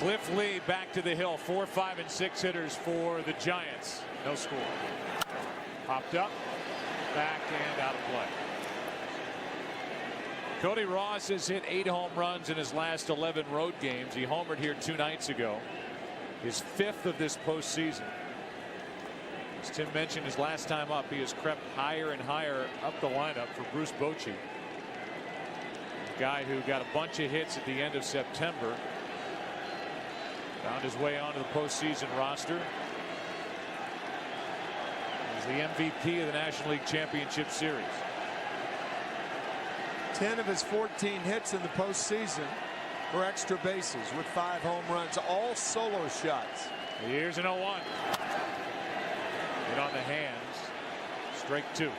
Cliff Lee back to the hill. 4, 5, and 6 hitters for the Giants. No score. Popped up, back, and out of play. Cody Ross has hit 8 home runs in his last 11 road games. He homered here 2 nights ago. His 5th of this postseason. As Tim mentioned, his last time up, he has crept higher and higher up the lineup for Bruce Bochy. A guy who got a bunch of hits at the end of September. Found his way onto the postseason roster. He's the MVP of the National League Championship Series. 10 of his 14 hits in the postseason were extra bases with 5 home runs, all solo shots. Here's an 0-1. Hit on the hands. Strike 2.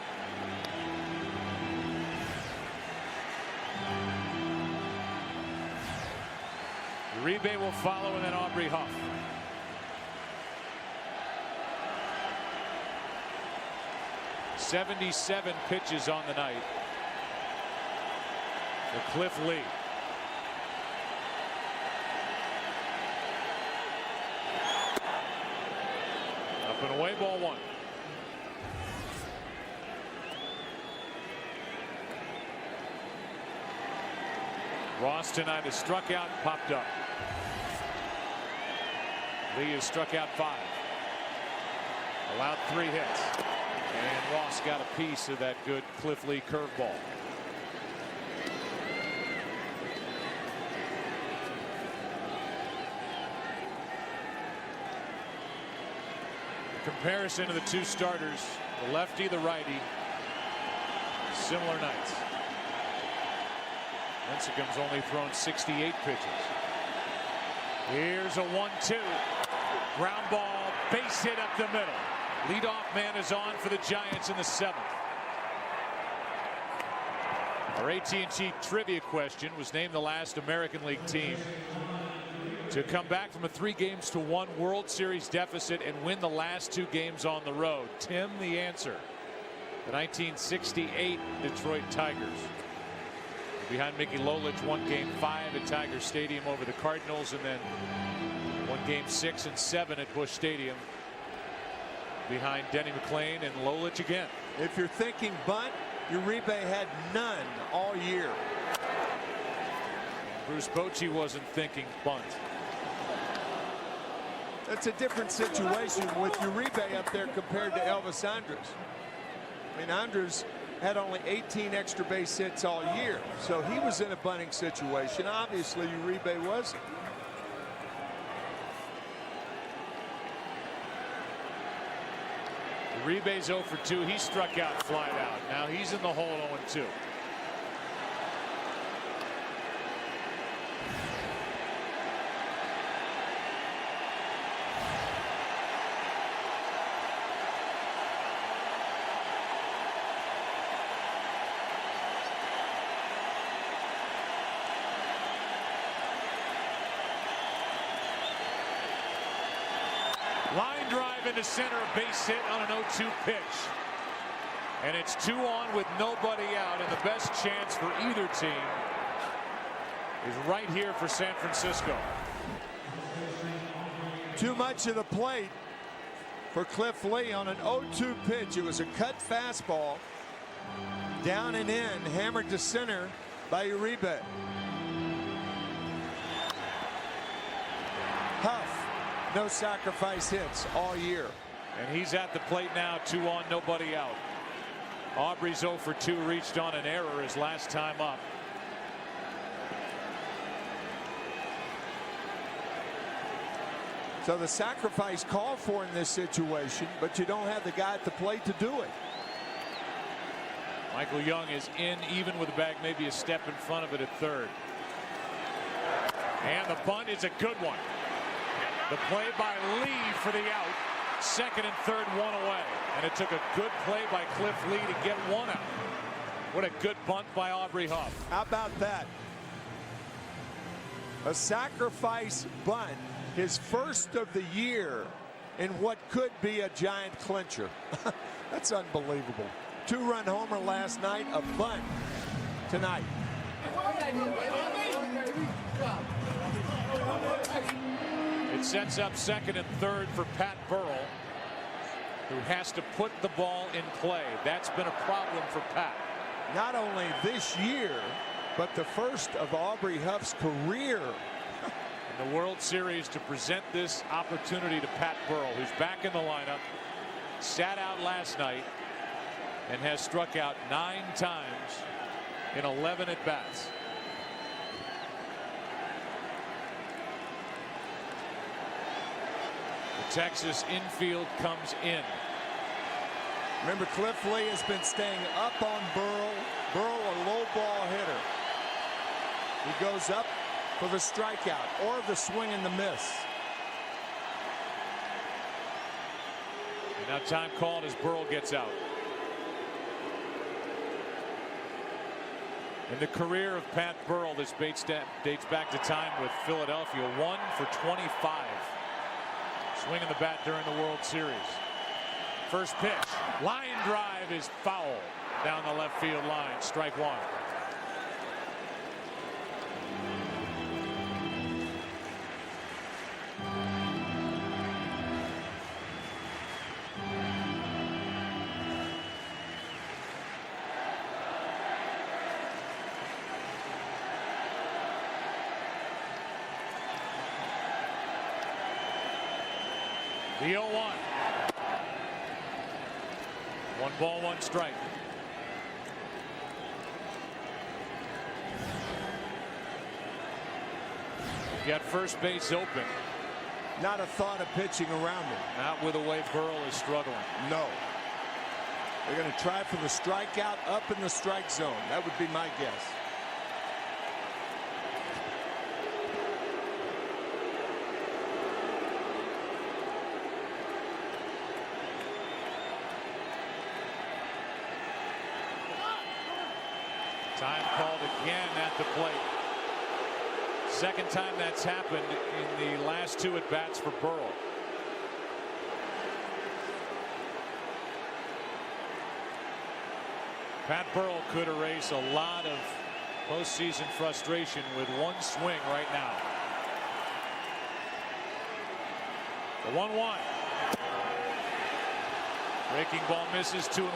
Uribe will follow, and then Aubrey Huff. .77 pitches on the night for Cliff Lee. Up and away, ball 1. Ross tonight has struck out and popped up. Lee has struck out 5. Allowed 3 hits. And Ross got a piece of that good Cliff Lee curveball. Comparison of the 2 starters, the lefty, the righty, similar nights. Lincecum's only thrown 68 pitches. Here's a 1-2. Ground ball, base hit up the middle. Leadoff man is on for the Giants in the 7th. Our AT&T trivia question was named the last American League team to come back from a 3-1 World Series deficit and win the last 2 games on the road. Tim, the answer. The 1968 Detroit Tigers. Behind Mickey Lolich, won Game 5 at Tiger Stadium over the Cardinals, and then won Game 6 and 7 at Busch Stadium behind Denny McLain and Lolich again. If you're thinking bunt, Uribe had none all year. Bruce Bochy wasn't thinking bunt. That's a different situation with Uribe up there compared to Elvis Andrus. I mean, Andrus had only 18 extra base hits all year, so he was in a bunting situation. Obviously, Uribe wasn't. Uribe's 0 for 2. He struck out, flied out. Now he's in the hole 0-2. Line drive into center, a base hit on an 0-2 pitch. And it's 2 on with nobody out, and the best chance for either team is right here for San Francisco. Too much of the plate for Cliff Lee on an 0-2 pitch. It was a cut fastball. Down and in, hammered to center by Uribe. Huff. No sacrifice hits all year. And he's at the plate now, 2 on, nobody out. Aubrey's 0 for 2, reached on an error his last time up. So the sacrifice called for in this situation, but you don't have the guy at the plate to do it. Michael Young is in, even with the bag, maybe a step in front of it at third. And the bunt is a good one. The play by Lee for the out. Second and third, 1 away. And it took a good play by Cliff Lee to get 1 out. What a good bunt by Aubrey Huff. How about that? A sacrifice bunt, his first of the year in what could be a giant clincher. That's unbelievable. 2-run homer last night, a bunt tonight. sets up second and third for Pat Burrell, who has to put the ball in play. That's been a problem for Pat. Not only this year, but the first of Aubrey Huff's career in the World Series to present this opportunity to Pat Burrell, who's back in the lineup, sat out last night, and has struck out 9 times in 11 at-bats. The Texas infield comes in. Remember, Cliff Lee has been staying up on Burrell. Burrell, a low ball hitter. He goes up for the strikeout or the swing and the miss. And now time called as Burrell gets out. In the career of Pat Burrell, this dates back to time with Philadelphia, 1 for 25. Swinging the bat during the World Series. First pitch, line drive is foul down the left field line. Strike one. The 0-1. 1 ball, 1 strike. Got first base open. Not a thought of pitching around him. Not with the way Burrell is struggling. No. They're going to try for the strikeout up in the strike zone. That would be my guess. Time called again at the plate. Second time that's happened in the last 2 at-bats for Burrell. Pat Burrell could erase a lot of postseason frustration with 1 swing right now. The 1-1. Breaking ball misses, 2-1.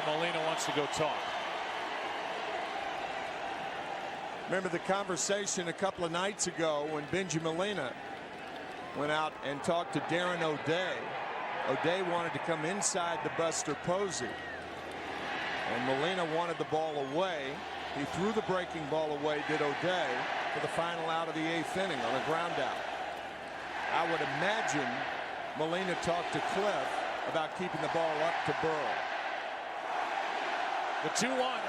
Molina wants to go talk. Remember the conversation a couple of nights ago when Benji Molina went out and talked to Darren O'Day. O'Day wanted to come inside the Buster Posey, and Molina wanted the ball away. He threw the breaking ball away, did O'Day, for the final out of the 8th inning on a ground out. I would imagine Molina talked to Cliff about keeping the ball up to Burrell. The 2-1.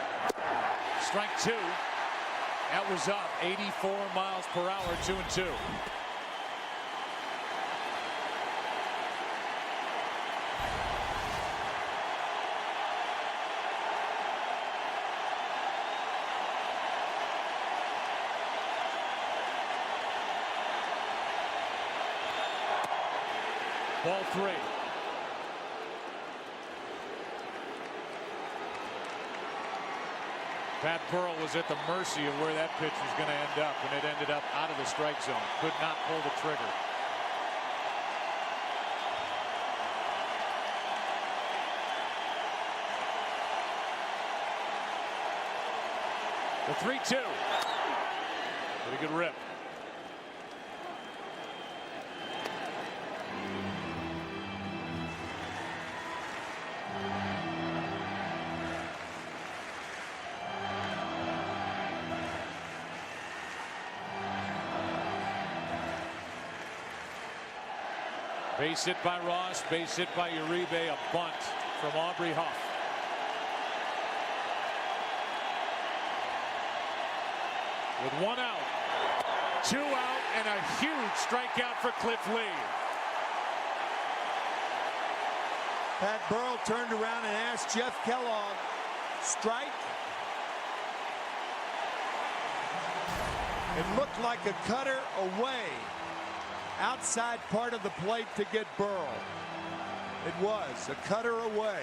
Strike 2. That was up 84 miles per hour, 2-2. Ball 3. Pat Burrell was at the mercy of where that pitch was going to end up, and it ended up out of the strike zone. Could not pull the trigger. The 3-2. Pretty good rip. Base hit by Ross, base hit by Uribe, a bunt from Aubrey Huff. With 1 out, 2 out, and a huge strikeout for Cliff Lee. Pat Burrell turned around and asked Jeff Kellogg, strike? It looked like a cutter away. outside part of the plate to get Burrell. It was a cutter away.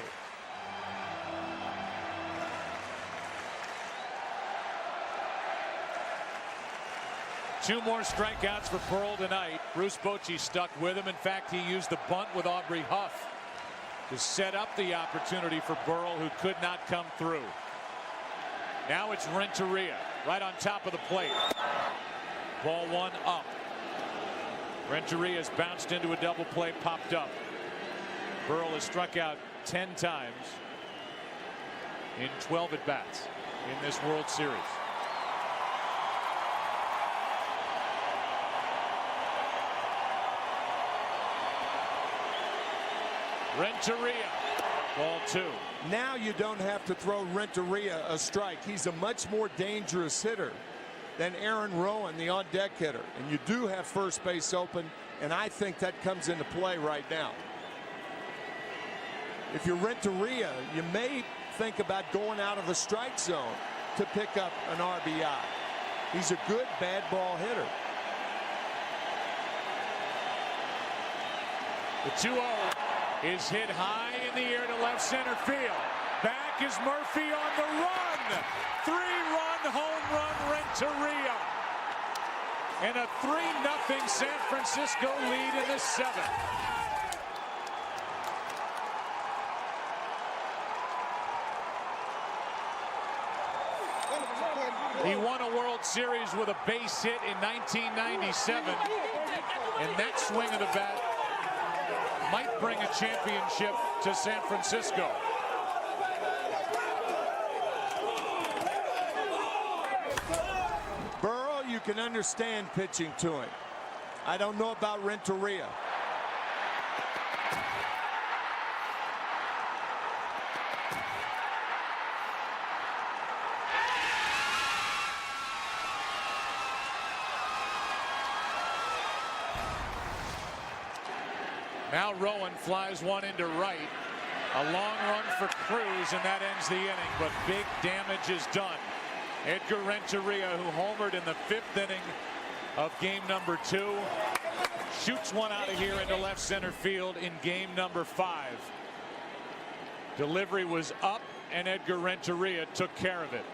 Two more strikeouts for Burrell tonight. Bruce Bochy stuck with him. In fact, he used the bunt with Aubrey Huff to set up the opportunity for Burrell, who could not come through. Now it's Renteria right on top of the plate. Ball one up. Renteria has bounced into a double play, popped up. Burrell has struck out 10 times in 12 at-bats in this World Series. Renteria, ball two. Now you don't have to throw Renteria a strike. He's a much more dangerous hitter than Aaron Rowan, the on-deck hitter. And you do have first base open, and I think that comes into play right now. If you're Renteria, you may think about going out of the strike zone to pick up an RBI. He's a good bad ball hitter. The 2-0 is hit high in the air to left center field. Back is Murphy on the run. 3-run home run Renteria. And a 3-0 San Francisco lead in the 7th. He won a World Series with a base hit in 1997. And that swing of the bat might bring a championship to San Francisco. Burrell, you can understand pitching to him. I don't know about Renteria. Now Rowan flies one into right. A long run for Cruz, and that ends the inning, but big damage is done. Edgar Renteria, who homered in the 5th inning of game number 2, shoots one out of here into left center field in game number 5. Delivery was up, and Edgar Renteria took care of it.